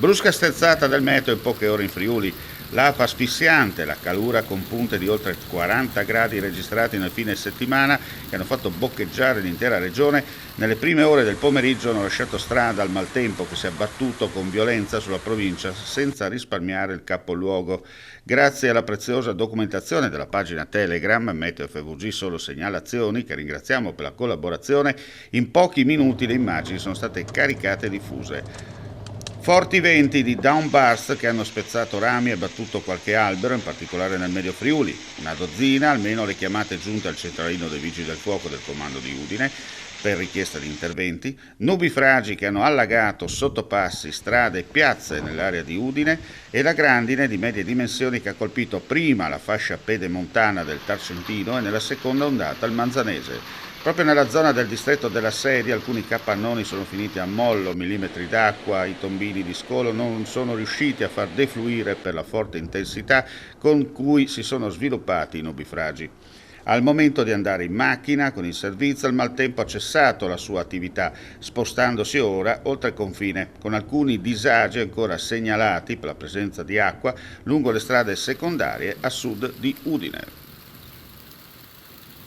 Brusca sterzata del meteo in poche ore in Friuli, l'afa asfissiante, la calura con punte di oltre 40 gradi registrati nel fine settimana che hanno fatto boccheggiare l'intera regione, nelle prime ore del pomeriggio hanno lasciato strada al maltempo che si è abbattuto con violenza sulla provincia senza risparmiare il capoluogo. Grazie alla preziosa documentazione della pagina Telegram Meteo FVG Solo Segnalazioni, che ringraziamo per la collaborazione, in pochi minuti le immagini sono state caricate e diffuse. Forti venti di downburst che hanno spezzato rami e battuto qualche albero, in particolare nel Medio Friuli. Una dozzina, almeno le chiamate giunte al centralino dei Vigili del Fuoco del Comando di Udine per richiesta di interventi. Nubifragi che hanno allagato sottopassi, strade e piazze nell'area di Udine e la grandine di medie dimensioni che ha colpito prima la fascia pedemontana del Tarcentino e nella seconda ondata il Manzanese. Proprio nella zona del distretto della Sedia alcuni capannoni sono finiti a mollo, millimetri d'acqua, i tombini di scolo non sono riusciti a far defluire per la forte intensità con cui si sono sviluppati i nubifragi. Al momento di andare in macchina con il servizio, il maltempo ha cessato la sua attività, spostandosi ora oltre il confine, con alcuni disagi ancora segnalati per la presenza di acqua lungo le strade secondarie a sud di Udine.